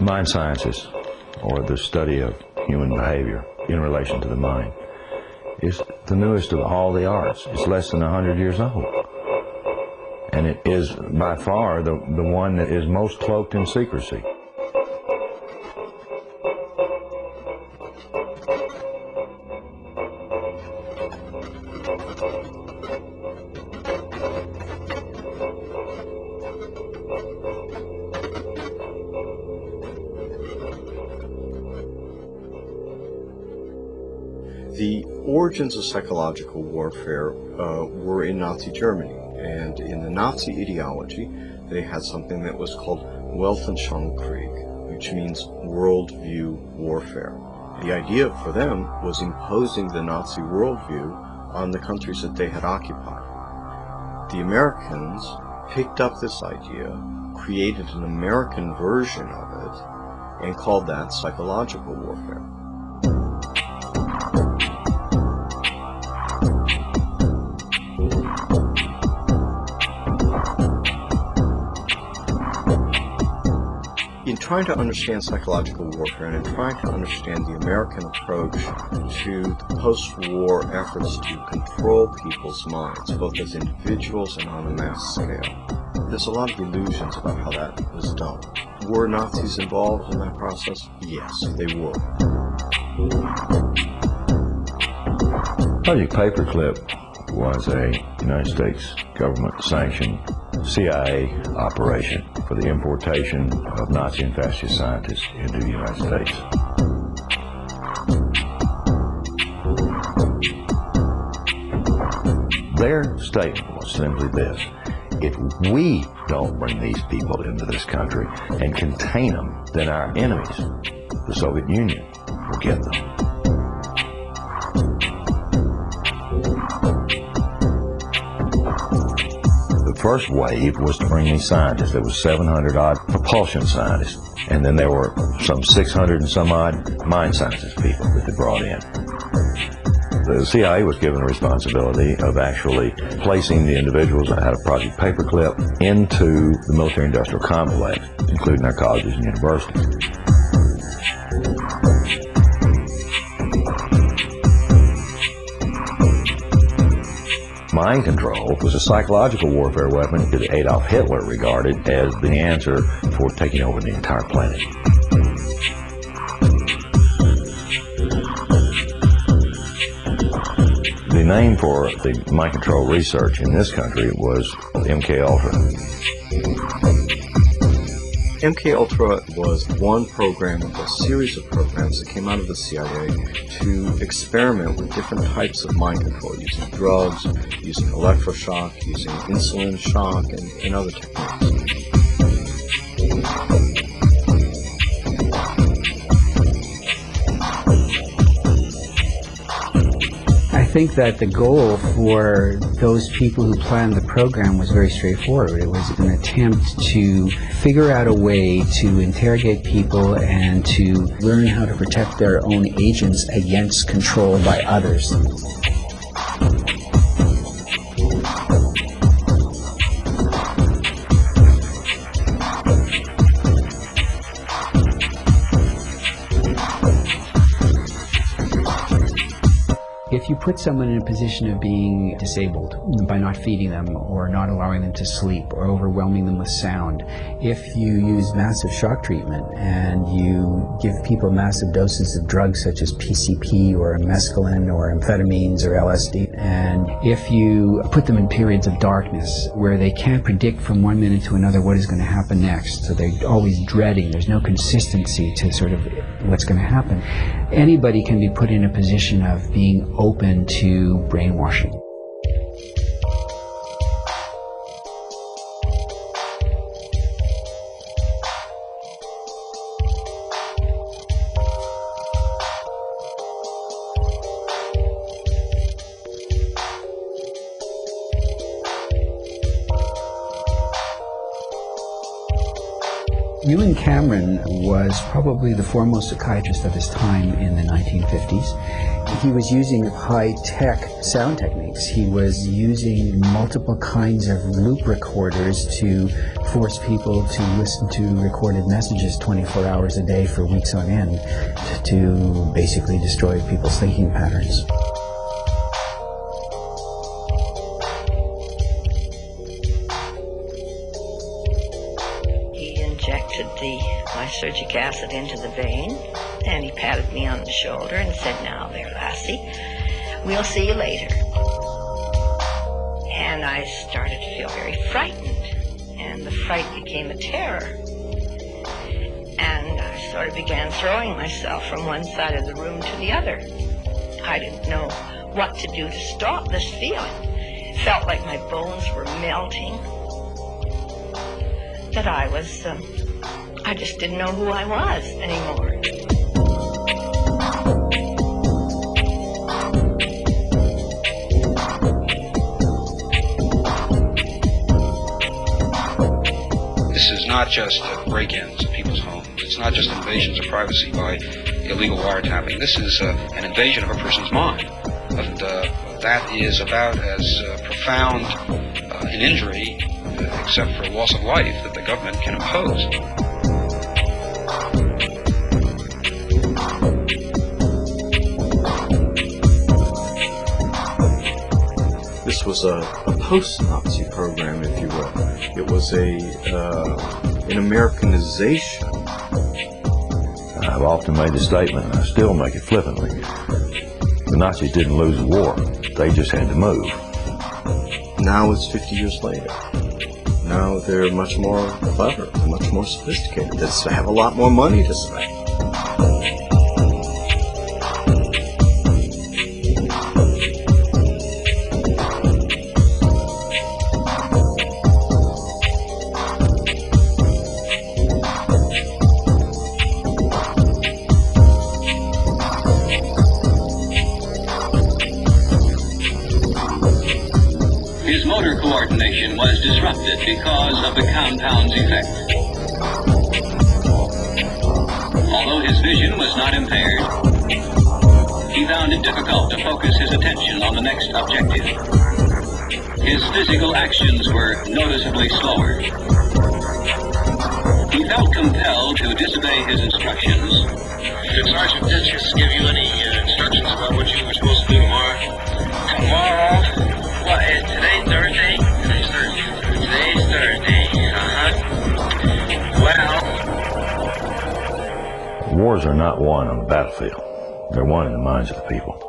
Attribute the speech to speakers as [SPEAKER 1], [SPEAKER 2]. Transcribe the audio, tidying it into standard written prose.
[SPEAKER 1] Mind sciences, or the study of human behavior in relation to the mind, is the newest of all the arts. It's less than 100 years old. And it is by far the one that is most cloaked in secrecy.
[SPEAKER 2] The origins of psychological warfare were in Nazi Germany, and in the Nazi ideology they had something that was called Weltanschauungskrieg, which means worldview warfare. The idea for them was imposing the Nazi worldview on the countries that they had occupied. The Americans picked up this idea, created an American version of it, and called that psychological warfare. In trying to understand psychological warfare and in trying to understand the American approach to the post-war efforts to control people's minds, both as individuals and on a mass scale, there's a lot of illusions about how that was done. Were Nazis involved in that process? Yes, they were.
[SPEAKER 1] Project Paperclip was a United States government-sanctioned CIA operation for the importation of Nazi and fascist scientists into the United States. Their statement was simply this: if we don't bring these people into this country and contain them, then our enemies, the Soviet Union, will get them. The first wave was to bring these scientists. There was 700 odd propulsion scientists, and then there were some 600 and some odd mind sciences people that they brought in. The CIA was given the responsibility of actually placing the individuals that had a Project Paperclip into the military-industrial complex, including our colleges and universities. Mind control was a psychological warfare weapon that Adolf Hitler regarded as the answer for taking over the entire planet. The name for the mind control research in this country was MK Ultra.
[SPEAKER 2] MK Ultra was one program of a series of programs that came out of the CIA to experiment with different types of mind control, using drugs, using electroshock, using insulin shock, and other techniques.
[SPEAKER 3] I think that the goal for those people who planned the program was very straightforward. It was an attempt to figure out a way to interrogate people and to learn how to protect their own agents against control by others. If you put someone in a position of being disabled by not feeding them or not allowing them to sleep or overwhelming them with sound, if you use massive shock treatment and you give people massive doses of drugs such as PCP or mescaline or amphetamines or LSD, and if you put them in periods of darkness where they can't predict from one minute to another what is going to happen next, so they're always dreading, there's no consistency to sort of what's going to happen, anybody can be put in a position of being open to brainwashing. Ewan Cameron was probably the foremost psychiatrist of his time in the 1950s. He was using high-tech sound techniques. He was using multiple kinds of loop recorders to force people to listen to recorded messages 24 hours a day for weeks on end to basically destroy people's thinking patterns.
[SPEAKER 4] Injected the lysergic acid into the vein, and he patted me on the shoulder and said, "Now there, lassie, we'll see you later." And I started to feel very frightened, and the fright became a terror. And I sort of began throwing myself from one side of the room to the other. I didn't know what to do to stop this feeling. It felt like my bones were melting. That I just didn't know who I was anymore.
[SPEAKER 5] This is not just break-ins of people's homes. It's not just invasions of privacy by illegal wiretapping. This is an invasion of a person's mind. And that is about as profound an injury, except for loss of life, that the government can impose.
[SPEAKER 2] This was a post-Nazi program, if you will. It was an Americanization.
[SPEAKER 1] I've often made the statement, and I still make it flippantly. The Nazis didn't lose the war. They just had to move.
[SPEAKER 2] Now it's 50 years later. Now they're much more clever, much more sophisticated. They have a lot more money to spend.
[SPEAKER 6] His motor coordination was disrupted because of the compound's effect. Although his vision was not impaired, he found it difficult to focus his attention on the next objective. His physical actions were noticeably slower. He felt compelled to disobey his instructions.
[SPEAKER 7] Did Sergeant Ditches give you any instructions about what you were supposed to do tomorrow? Tomorrow? What, today's Thursday? Today's Thursday. Today's Thursday. Well...
[SPEAKER 1] Wars are not won on the battlefield. They're won in the minds of the people.